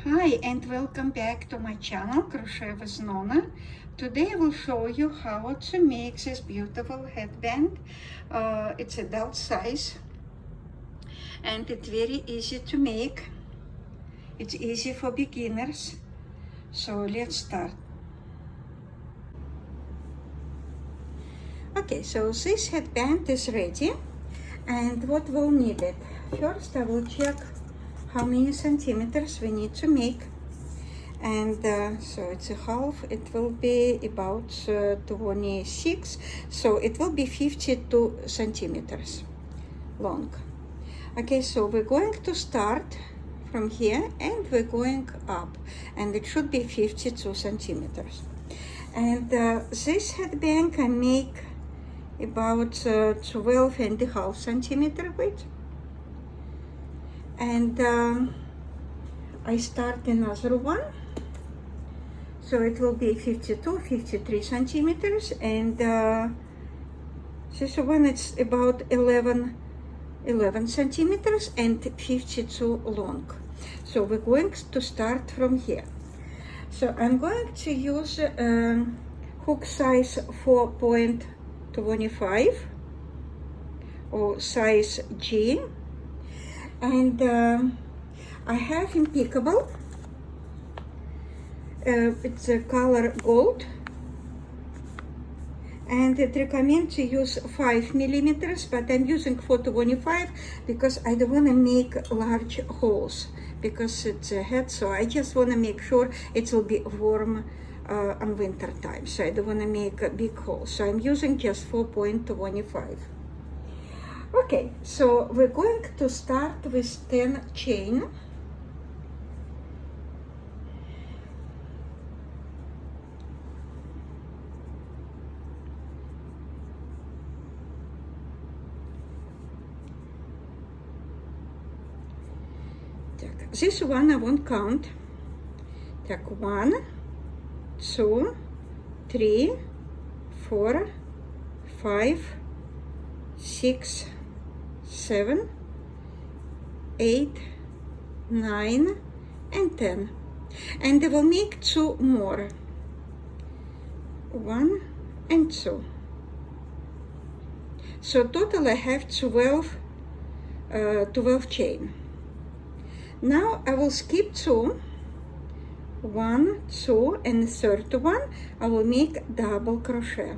Hi and welcome back to my channel Crochet with Nonna. Today I will show you how to make this beautiful headband. It's adult size and it's very easy to make. It's easy for beginners. So let's start. Okay, so this headband is ready, and what we'll need it. First I will check how many centimeters we need to make, and so it's a half. It will be about 26, so it will be 52 centimeters long. Okay, so we're going to start from here and we're going up, and it should be 52 centimeters. And this headband can make about 12.5 centimeter width. And I start another one, so it will be 53 centimeters, and this one it's about 11 centimeters and 52 long. So we're going to start from here. So I'm going to use hook size 4.25 or size G. And I have Impeccable. It's a color gold, and it recommends to use 5 millimeters, but I'm using 4.25 because I don't want to make large holes because it's a head, so I just want to make sure it will be warm on winter time, so I don't want to make a big hole, so I'm using just 4.25. Okay, so we're going to start with 10 chain. This one I won't count. 1, 2, 3, 4, 5, 6, 7, 8, 9, and 10, and I will make 2 more. 1 and 2. So total I have 12 chain. Now I will skip 2, 1, 2, and third one I will make double crochet.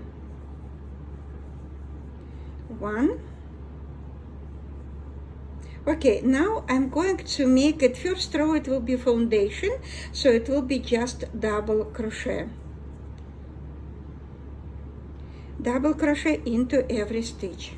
1. Okay, now I'm going to make it, first row it will be foundation, so it will be just double crochet. Double crochet into every stitch.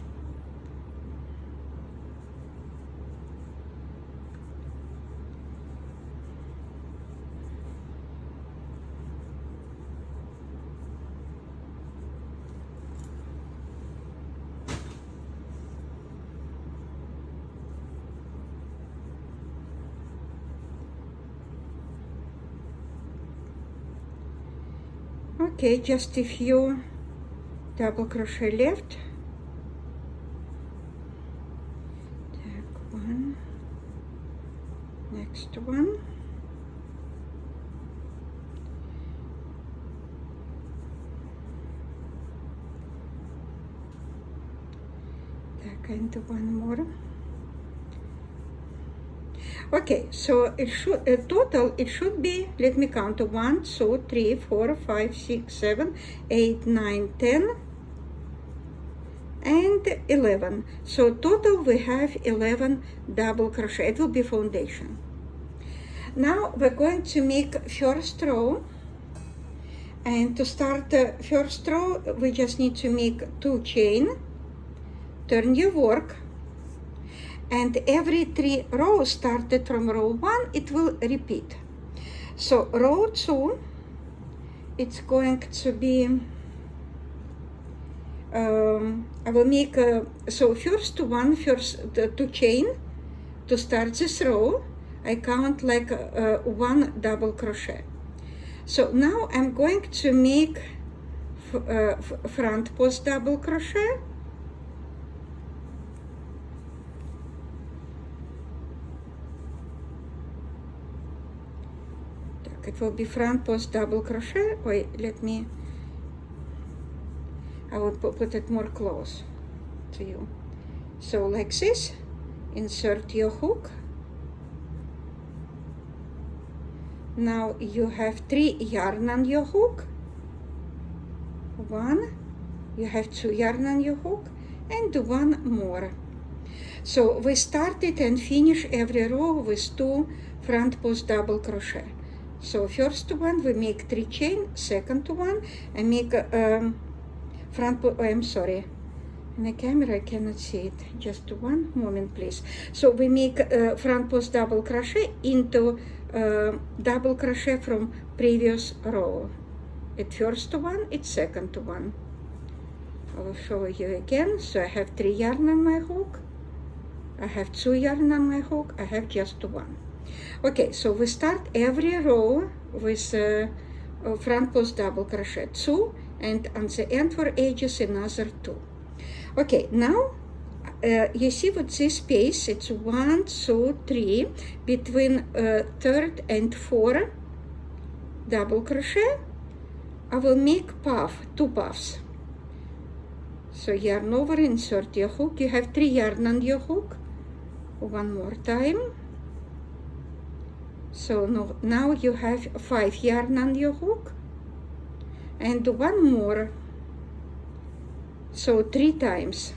Okay, just a few double crochet left. Take one, next one. Take into one more. Okay, so it should total it should be, let me count, 1, 2, 3, 4, 5, 6, 7, 8, 9, 10, and 11. So total we have 11 double crochet. It will be foundation. Now we're going to make first row, and to start the first row we just need to make 2 chain, turn your work, and every 3 rows started from row 1 it will repeat. So row 2 it's going to be I will make so first 2 chain to start this row. I count like 1 double crochet. So now I'm going to make front post double crochet, it will be front post double crochet. Wait, I will put it more close to you. So like this, insert your hook. Now you have 3 yarn on your hook. 1, you have 2 yarn on your hook, and 1 more. So we started and finish every row with 2 front post double crochet. So first one we make 3 chain, second one I make I'm sorry, in the camera I cannot see it, just 1 moment please. So we make front post double crochet into double crochet from previous row. It's first one, it's second one. I will show you again. So I have 3 yarn on my hook, I have 2 yarn on my hook, I have just 1. Okay, so we start every row with front post double crochet 2, and on the end for edges another 2. Okay, now you see what this space, it's 1, 2, 3 between third and 4 double crochet. I will make puff, 2 puffs. So yarn over, insert your hook. You have 3 yarn on your hook. 1 more time. So now you have 5 yarn on your hook, and 1 more. So 3 times,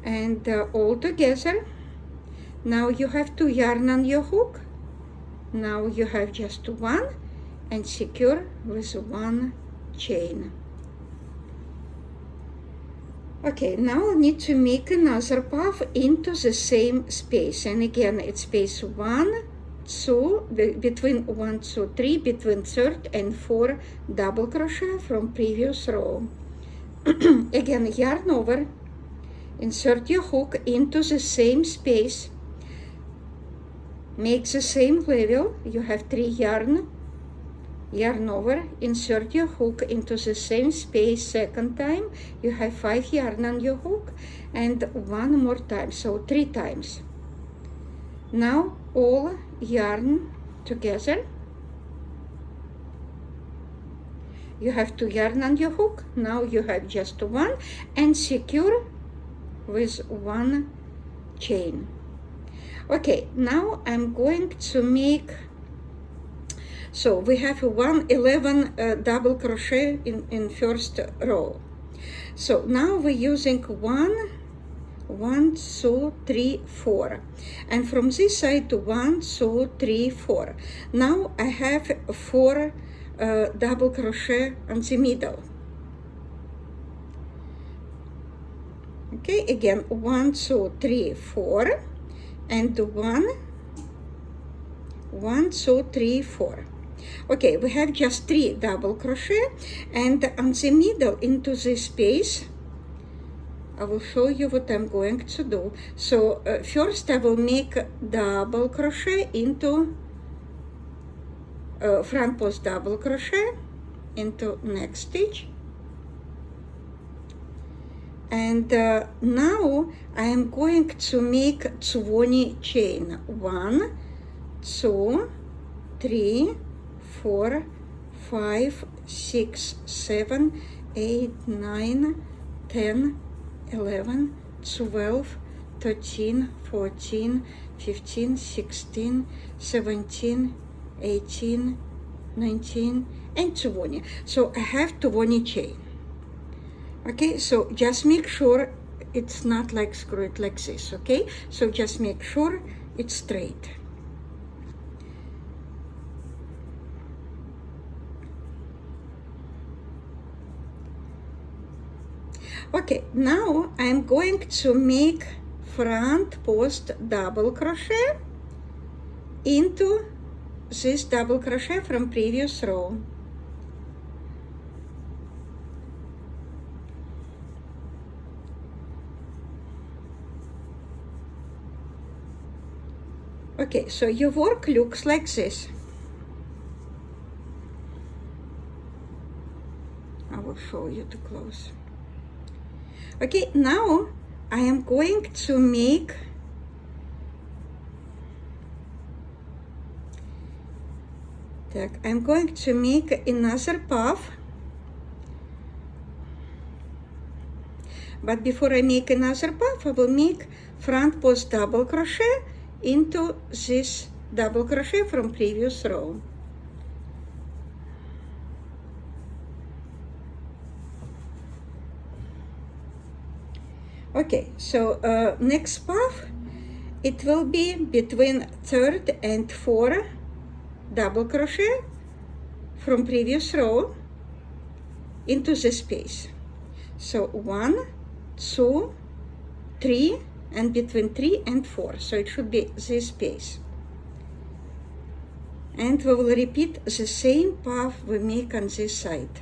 and all together. Now you have 2 yarn on your hook. Now you have just 1, and secure with 1 chain. Okay, now I need to make another puff into the same space, and again it's space 1, 2, between 1, 2, 3, between third and 4 double crochet from previous row. Again, yarn over, insert your hook into the same space, make the same level. You have 3 yarn over, insert your hook into the same space second time. You have 5 yarn on your hook, and 1 more time, so 3 times. Now all yarn together. You have 2 yarn on your hook. Now you have just 1, and secure with 1 chain. Okay, now I'm going to make, so we have 11 double crochet in first row. So now we're using 1, 2, 3, 4, and from this side 1, 2, 3, 4. Now I have 4 double crochet on the middle. Okay, again 1, 2, 3, 4, and 1, 2, 3, 4. Okay, we have just 3 double crochet, and on the middle into this space I will show you what I'm going to do. So first I will make double crochet into front post double crochet into next stitch, and now I am going to make 20 chain. 1, 2, 3, 4, 5, 6, 7, 8, 9, 10, 11, 12, 13, 14, 15, 16, 17, 18, 19, and 20. So I have 20 chain. Okay, so just make sure it's not like screw it like this. Okay, so just make sure it's straight. Okay, now I'm going to make front post double crochet into this double crochet from previous row. Okay, so your work looks like this. I will show you too close. Okay, now I am going to make Так, I'm going to make another puff. But before I make another puff, I will make front post double crochet into this double crochet from previous row. Okay, so next puff, it will be between third and fourth double crochet from previous row into the space. So 1, 2, 3, and between 3 and 4. So it should be this space. And we will repeat the same puff we make on this side.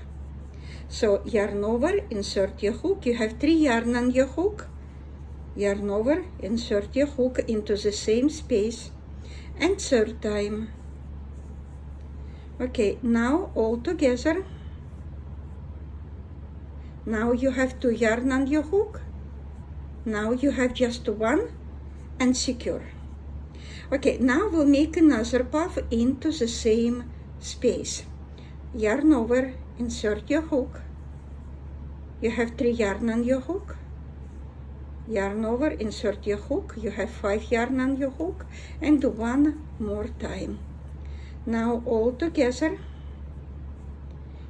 So yarn over, insert your hook. You have 3 yarn on your hook. Yarn over, insert your hook into the same space. And third time. Okay, now all together. Now you have 2 yarn on your hook. Now you have just 1 and secure. Okay, now we'll make another puff into the same space. Yarn over, insert your hook. You have 3 yarn on your hook. Yarn over, insert your hook. You have 5 yarn on your hook. And 1 more time. Now all together.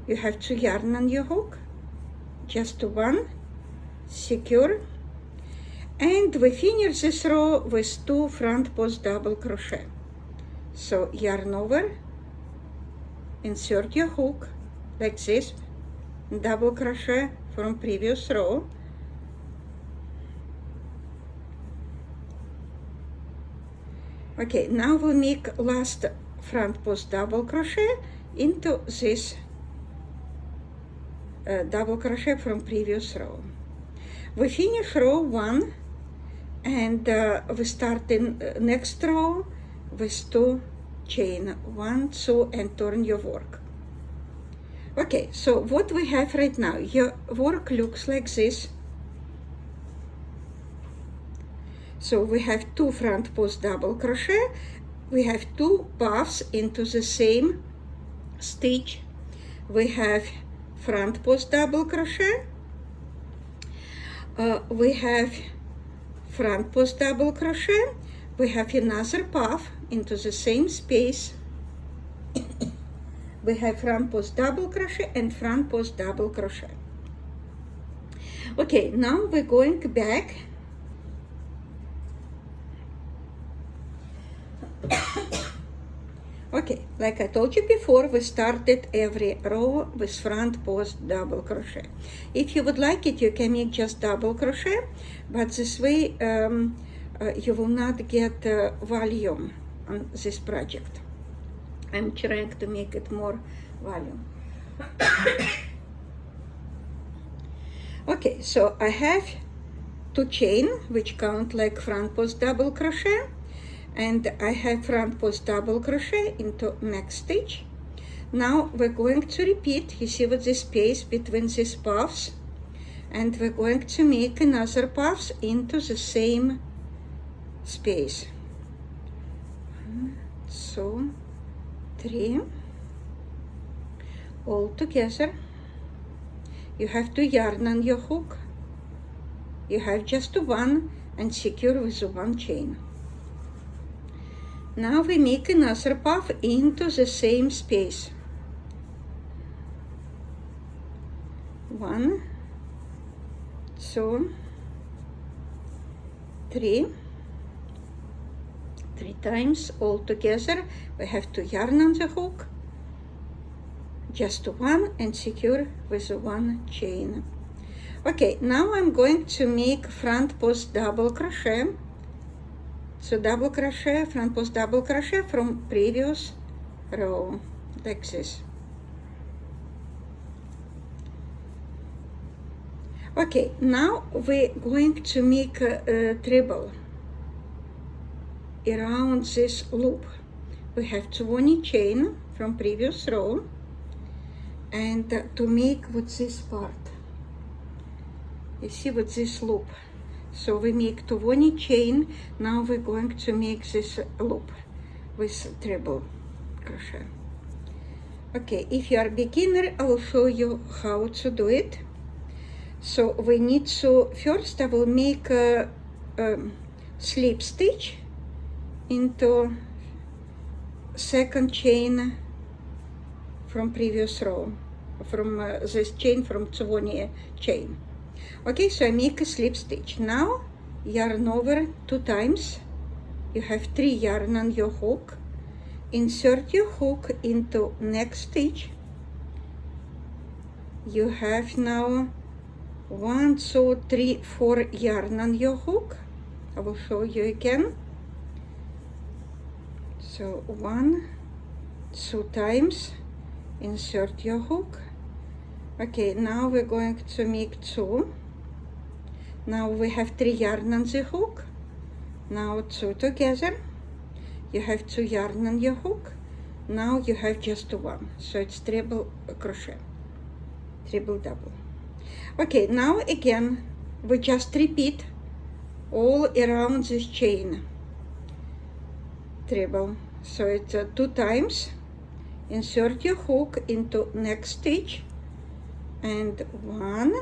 You have 2 yarn on your hook. Just 1. Secure. And we finish this row with 2 front post double crochet. So yarn over, insert your hook like this, double crochet from previous row. Okay, now we make last front post double crochet into this double crochet from previous row. We finish row 1 and we start in next row with 2 chain, 1, 2, and turn your work. Okay, so what we have right now, your work looks like this. So we have 2 front post double crochet. We have 2 puffs into the same stitch. We have front post double crochet. We have front post double crochet. We have another puff into the same space. We have front post double crochet and front post double crochet. Okay, now we're going back. Okay, like I told you before, we started every row with front post double crochet. If you would like it, you can make just double crochet, but this way you will not get volume on this project. I'm trying to make it more volume. Okay, so I have 2 chain, which count like front post double crochet. And I have front post double crochet into next stitch. Now we're going to repeat, you see with this space between these puffs, and we're going to make another puffs into the same space. 1, 2, 3, all together. You have 2 yarn on your hook. You have just 1 and secure with 1 chain. Now we make another puff into the same space. 1, 2, 3. 3 times all together. We have 2 yarn on the hook. Just 1 and secure with 1 chain. Okay, now I'm going to make front post double crochet. So double crochet, front post double crochet from previous row, like this. Okay, now we're going to make a treble around this loop. We have 20 chain from previous row, and to make with this part, you see with this loop. So we make 20 chain. Now we're going to make this loop with treble crochet. Okay, if you are beginner, I will show you how to do it. So we need to, first I will make a slip stitch into second chain from previous row, from this chain, from 20 chain. Okay, so I make a slip stitch. Now yarn over 2 times. You have 3 yarn on your hook. Insert your hook into next stitch. You have now 1, 2, 3, 4 yarn on your hook. I will show you again. So 1, 2 times, insert your hook. Okay, now we're going to make 2. Now we have 3 yarn on the hook. Now 2 together. You have 2 yarn on your hook. Now you have just 1. So it's treble crochet, treble double. Okay, now again, we just repeat all around this chain. Treble. So it's 2 times. Insert your hook into next stitch. And 1,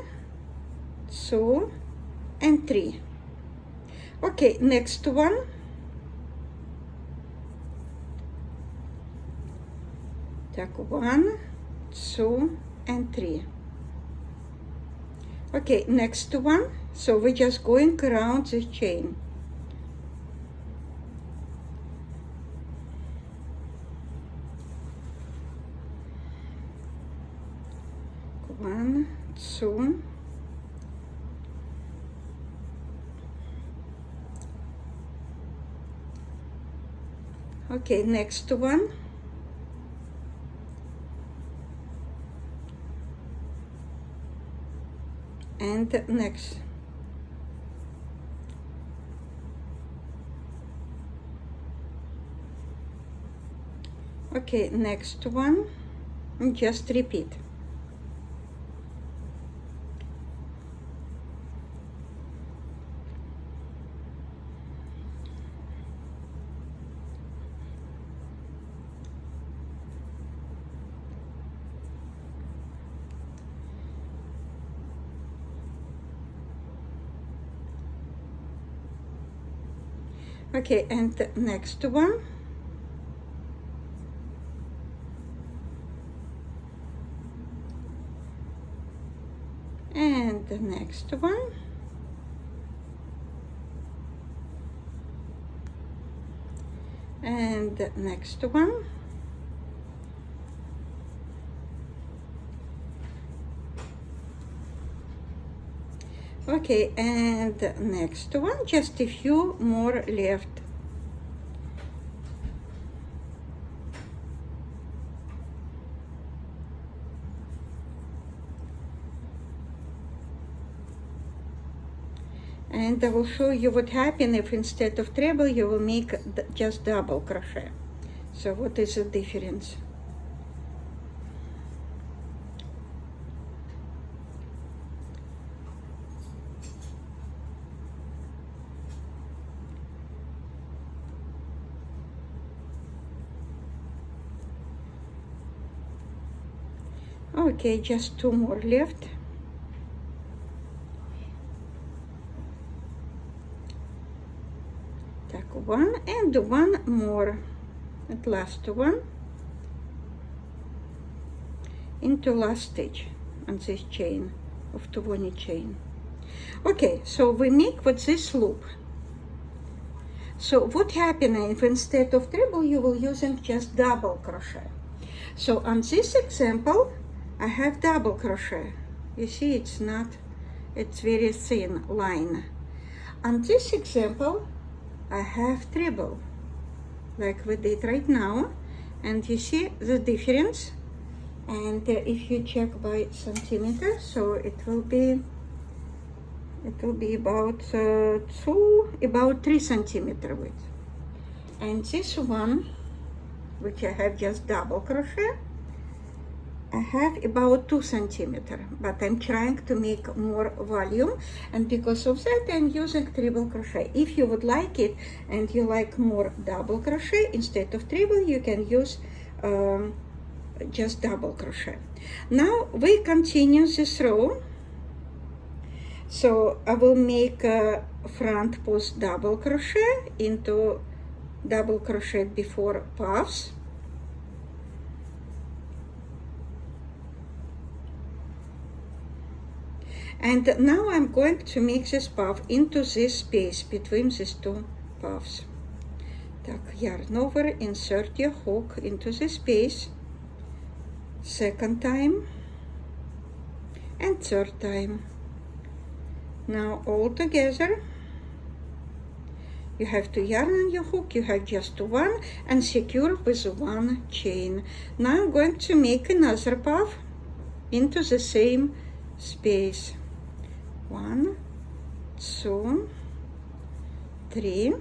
2, and 3. Okay, next one. Так, 1, 2, and 3. Okay, next one. So we're just going around the chain. One, 2. Okay, next one. And next. Okay, next one. And just repeat. Okay, and the next one. And the next one. And the next one. Okay, and the next one, just a few more left. And I will show you what happens if instead of treble you will make just double crochet. So what is the difference? Okay, just 2 more left. Так, 1 and 1 more. At last one. Into last stitch on this chain of 20 chain. Okay, so we make with this loop. So what happens if instead of treble you will using just double crochet? So on this example, I have double crochet. You see, it's very thin line. On this example, I have treble, like we did right now. And you see the difference. And if you check by centimeter, so it will be about 3 centimeter width. And this one, which I have just double crochet, I have about 2 centimeter, but I'm trying to make more volume, and because of that I'm using treble crochet. If you would like it and you like more double crochet instead of treble, you can use just double crochet. Now we continue this row. So I will make a front post double crochet into double crochet before puffs. And now I'm going to make this puff into this space between these two puffs. Так, yarn over, insert your hook into the space, second time, and third time. Now all together, you have to yarn on your hook, you have just one, and secure with one chain. Now I'm going to make another puff into the same space. 1, 2, 3.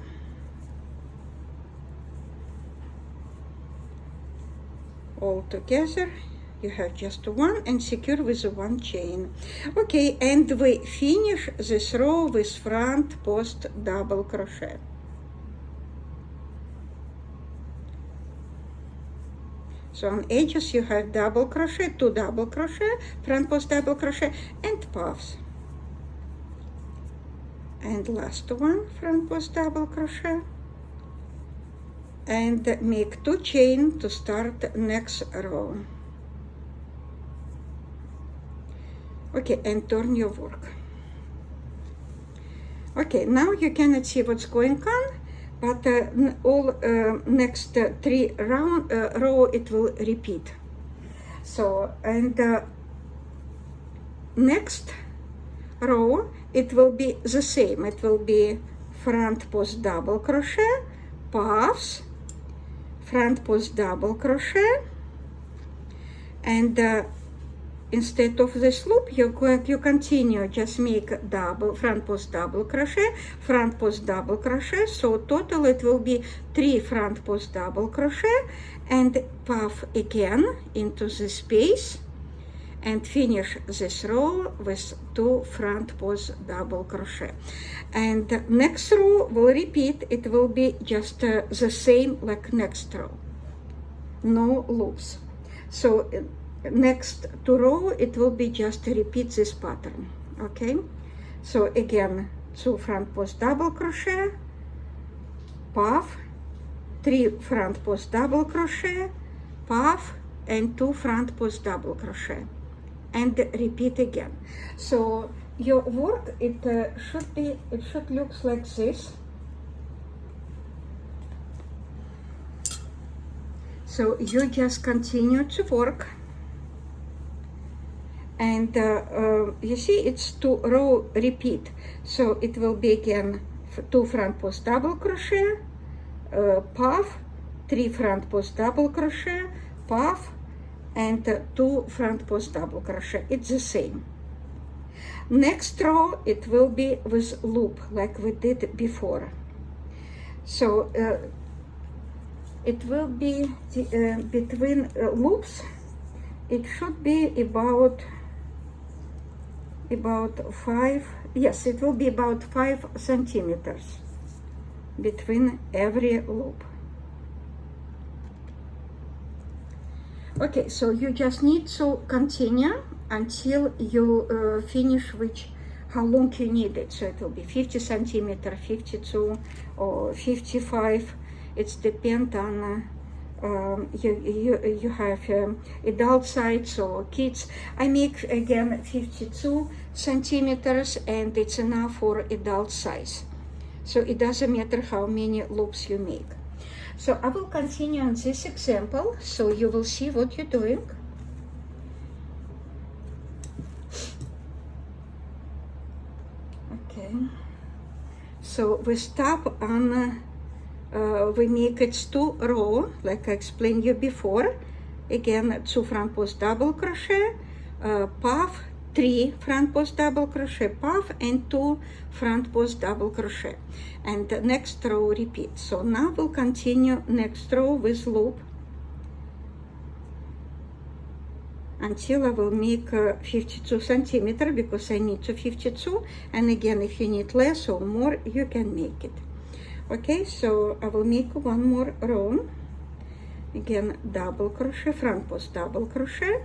All together, you have just one and secure with one chain. Okay, and we finish this row with front post double crochet. So on edges you have double crochet, 2 double crochet, front post double crochet, and puffs. And last one, front post double crochet. And make 2 chain to start next row. Okay, and turn your work. Okay, now you cannot see what's going on, but all next 3 row it will repeat. So, and next row it will be the same. It will be front post double crochet, puffs, front post double crochet, and instead of this loop you continue, just make double front post double crochet, front post double crochet. So total it will be 3 front post double crochet, and puff again into the space, and finish this row with 2 front post double crochet. And next row will repeat. It will be just the same like next row, no loops. So next 2 row it will be just repeat this pattern. Okay, so again 2 front post double crochet, puff, 3 front post double crochet, puff, and 2 front post double crochet, and repeat again. So your work, it should look like this. So you just continue to work, and you see it's 2 row repeat. So it will be again 2 front post double crochet, puff, 3 front post double crochet, puff, and 2 front post double crochet. It's the same. Next row it will be with loop like we did before. So it will be between loops. It should be about 5. Yes, it will be about 5 centimeters between every loop. Okay, so you just need to continue until you finish how long you need it. So it will be 50 centimeter, 52 or 55. It's depend on you have adult size or kids. I make again 52 centimeters, and it's enough for adult size. So it doesn't matter how many loops you make. So I will continue on this example, so you will see what you're doing. Okay, so we stop on, we make it 2 row, like I explained you before. Again, 2 front post double crochet, puff, 3 front post double crochet, puff, and 2 front post double crochet, and the next row repeat. So now we'll continue next row with loop until I will make 52 centimeter, because I need to 52, and again if you need less or more you can make it. Okay, so I will make one more row, again double crochet, front post double crochet,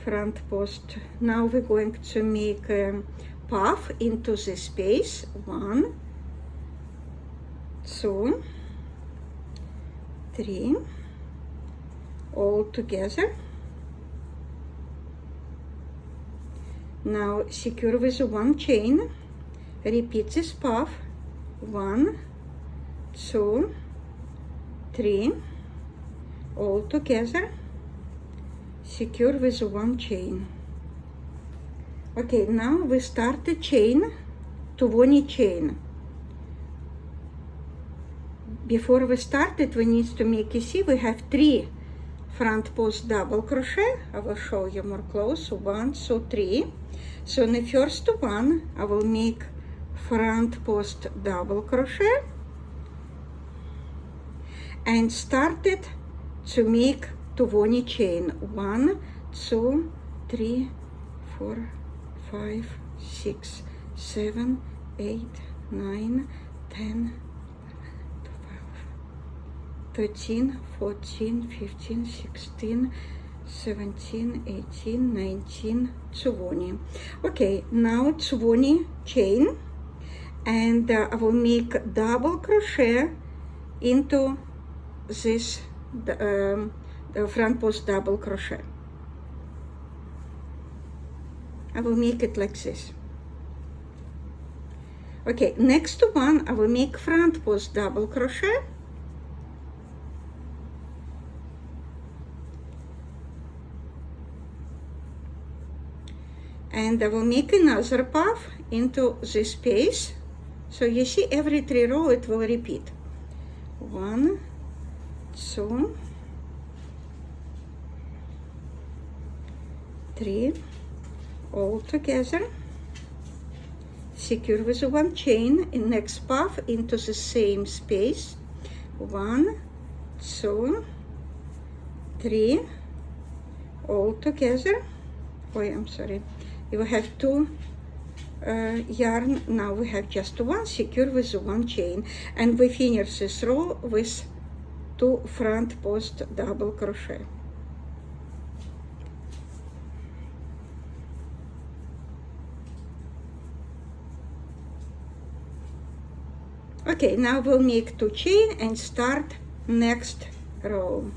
front post. Now we're going to make a puff into the space, 1, 2, 3, all together. Now secure with 1 chain, repeat this puff, 1, 2, 3, all together, secure with 1 chain. Okay, now we start the chain, 20 chain. Before we started, we need to make, you see, we have 3 front post double crochet. I will show you more close, 1, 2, 3. So in the first one, I will make front post double crochet and started to make 20 chain, 1, 2, 3, 4, 5, 6, 7, 8, 9, 10, 13, 14, 15, 16, 17, 18, 19, 20. Okay, now 20 chain, and I will make double crochet into this the front post double crochet. I will make it like this. Okay, next one I will make front post double crochet, and I will make another puff into this space. So you see, every 3 rows it will repeat. 1, 2, 3, all together, secure with 1 chain, in next puff into the same space. 1, 2, 3, all together. Oh, I'm sorry. You have 2 yarn. Now we have just 1, secure with 1 chain, and we finish this row with 2 front post double crochet. Okay, now we'll make 2 chain and start next row.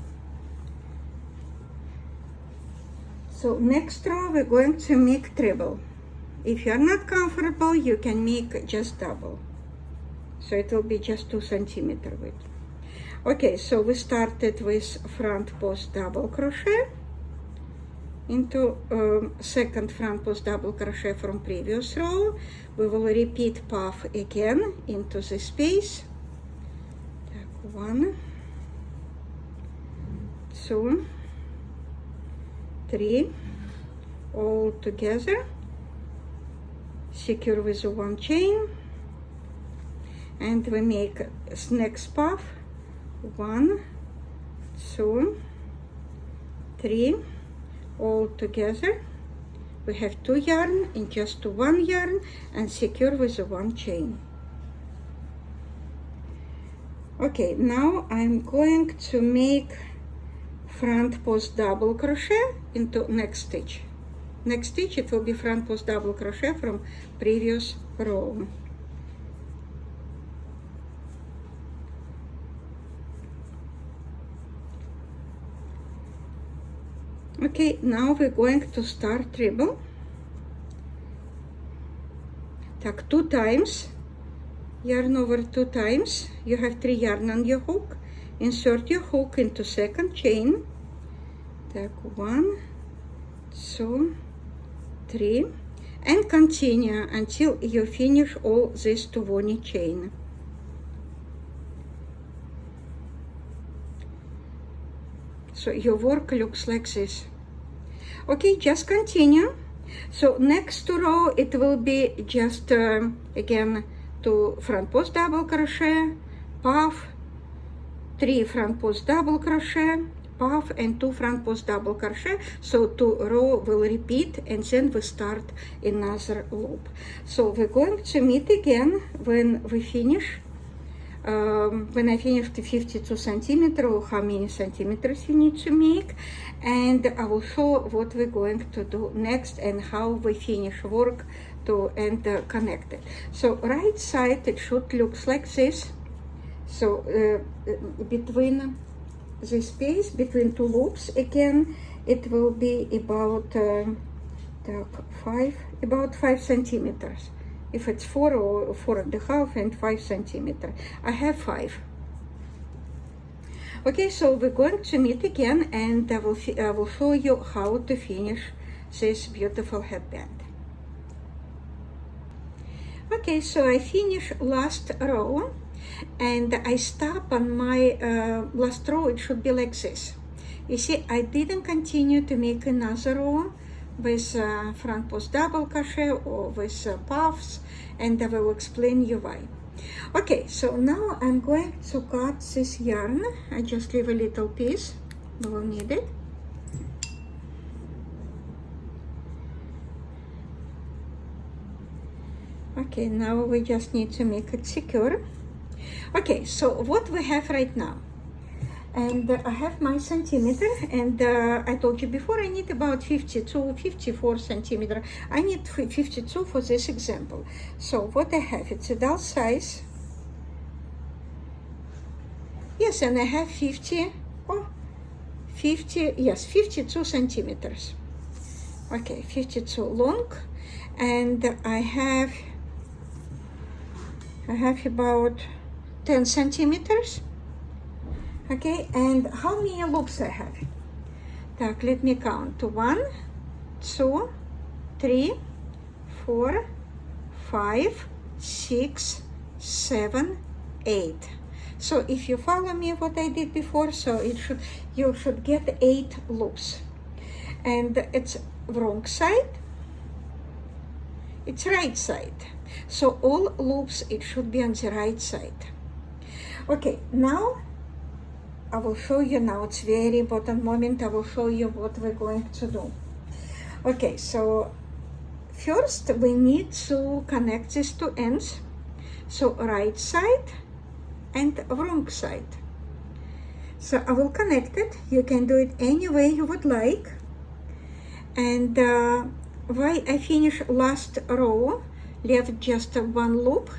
So next row we're going to make treble. If you're not comfortable, you can make just double. So it will be just 2 centimeter width. Okay, so we started with front post double crochet into second front post double crochet from previous row. We will repeat puff again into the space. 1, 2, 3, all together, secure with 1 chain, and we make next puff. 1, 2, 3, all together. We have 2 yarn in just 1 yarn and secure with 1 chain. Okay, now I'm going to make front post double crochet into next stitch. Next stitch it will be front post double crochet from previous row. Okay, now we're going to start treble. Так, 2 times, yarn over 2 times. You have 3 yarn on your hook. Insert your hook into second chain. Так, 1, 2, 3, and continue until you finish all this 20 chain. So your work looks like this. Okay, just continue. So next row it will be just again 2 front post double crochet, puff, 3 front post double crochet, puff, and 2 front post double crochet. So 2 row will repeat, and then we start another loop. So we're going to meet again when we finish when I finish the 52 centimeter, or how many centimeters you need to make, and I will show what we're going to do next and how we finish work to and connect it. So right side, it should look like this. So between the space between two loops, again, it will be about 5 centimeters. If it's 4 or 4.5 and 5 centimeters, I have 5. Okay, so we're going to meet again, and I will show you how to finish this beautiful headband. Okay, so I finished last row, and I stop on my last row. It should be like this. You see, I didn't continue to make another row with front post double crochet or with puffs, and I will explain you why. Okay, so now I'm going to cut this yarn. I just leave a little piece, we will need it. Okay, now we just need to make it secure. Okay, so what we have right now, and I have my centimeter, and I told you before I need about 54 centimeter. I need 52 for this example. So what I have, it's a doll size. Yes, and I have 52 centimeters. Okay, 52 long, and I have about 10 centimeters. Okay, and how many loops I have? Так, let me count. 1, 2, 3, 4, 5, 6, 7, 8. So if you follow me what I did before, so you should get 8 loops. And it's wrong side, it's right side. So all loops, it should be on the right side. Okay, now I will show you. Now it's very important moment. I will show you what we're going to do. Okay, so first we need to connect these two ends. So right side and wrong side. So I will connect it. You can do it any way you would like. And why I finish last row, left just one loop,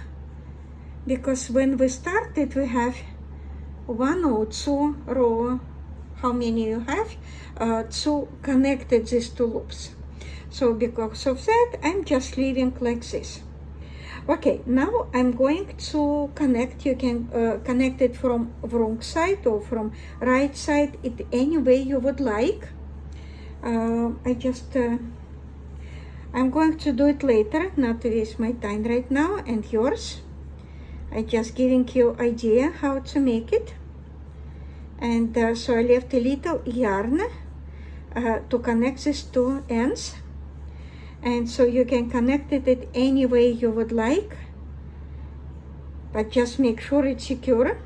because when we started we have 1 or 2 row. How many you have? 2 connected these 2 loops. So because of that, I'm just leaving like this. Okay, now I'm going to connect. You can connect it from wrong side or from right side, it any way you would like. I'm going to do it later, not to waste my time right now and yours. I just giving you idea how to make it. And so I left a little yarn to connect these 2 ends. And so you can connect it any way you would like, but just make sure it's secure.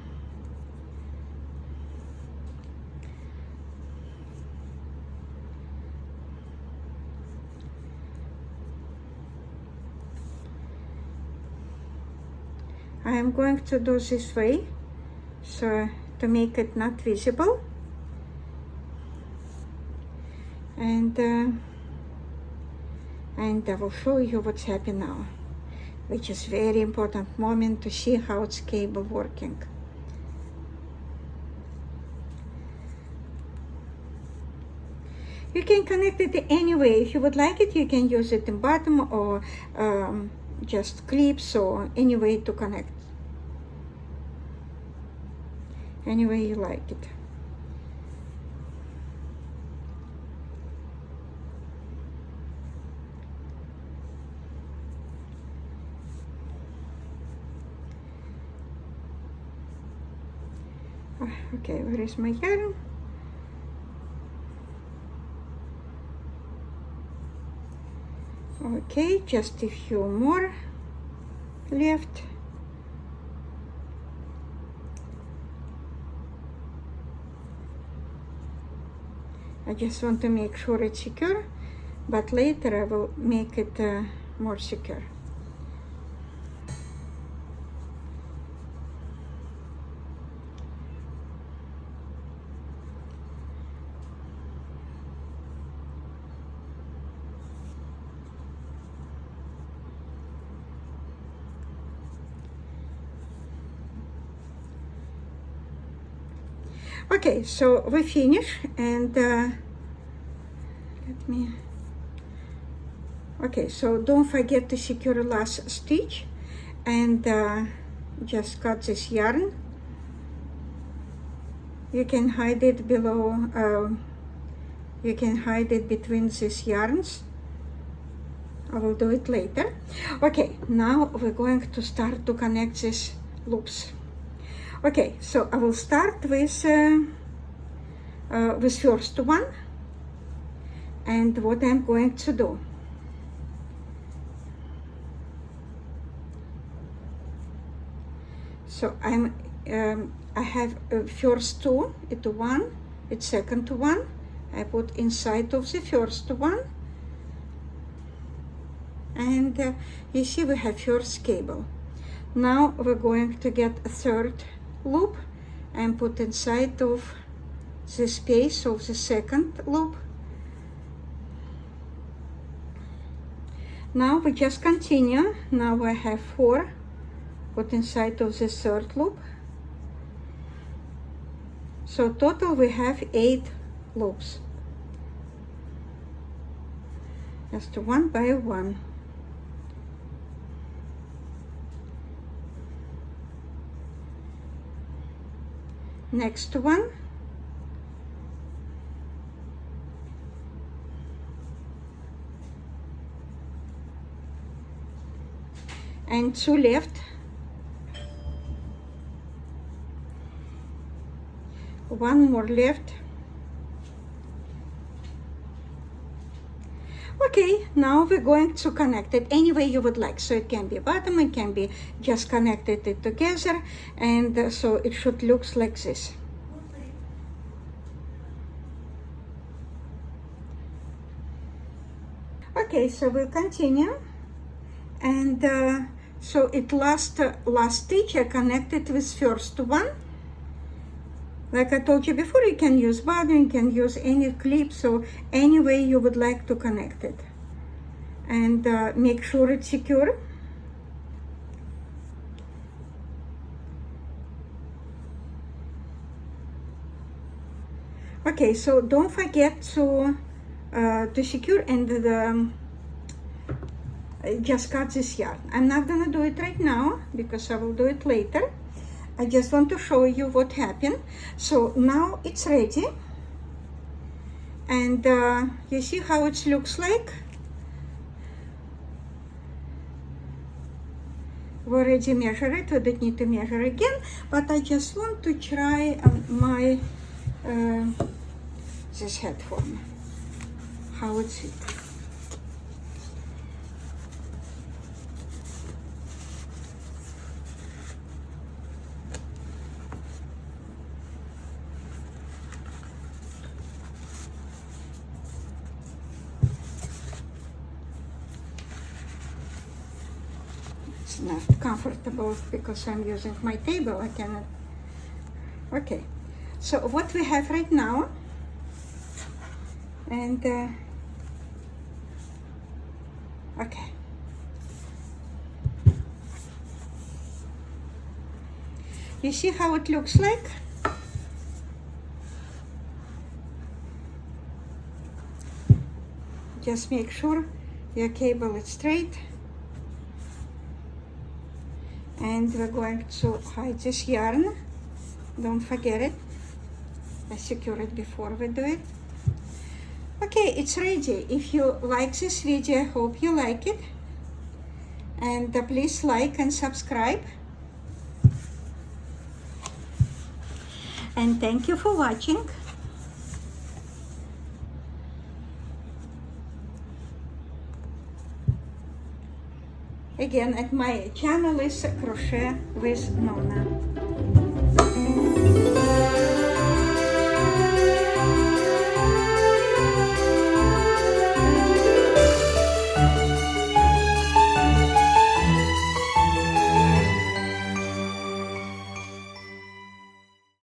I am going to do this way, so to make it not visible. And I will show you what's happening now, which is very important moment to see how it's cable working. You can connect it any way. If you would like it, you can use it in bottom or just clips or any way to connect. Any way you like it. Okay, where is my yarn? Okay, just a few more left. I just want to make sure it's secure, but later I will make it more secure. Okay, so we finish, and let me. Okay, so don't forget to secure last stitch, and just cut this yarn. You can hide it below. You can hide it between these yarns. I will do it later. Okay, now we're going to start to connect these loops. Okay, so I will start with first one, and what I'm going to do. So I have first two, it's one, it's second one. I put inside of the first one, and you see we have first cable. Now we're going to get a third loop and put inside of the space of the second loop. Now we just continue. Now I have 4, put inside of the third loop. So total we have 8 loops. Just one by one. Next one. And 2 left. 1 more left. Okay, now we're going to connect it any way you would like. So it can be bottom, it can be just connected it together, and so it should look like this. Okay, so we'll continue, and so it last stitch I connected with first one. Like I told you before, you can use button, you can use any clip, so any way you would like to connect it. And make sure it's secure. Okay, so don't forget to secure, and just cut this yarn. I'm not gonna do it right now because I will do it later. I just want to show you what happened. So now it's ready, and you see how it looks like. We already measured it, we don't need to measure again, but I just want to try my this head form, how it fits. Not comfortable because I'm using my table. I cannot. Okay, so what we have right now, and okay, you see how it looks like. Just make sure your cable is straight. And we're going to hide this yarn. Don't forget it. I secure it before we do it. Okay, it's ready. If you like this video, I hope you like it. And please like and subscribe. And thank you for watching. Again, at my channel is Crochet with Nonna.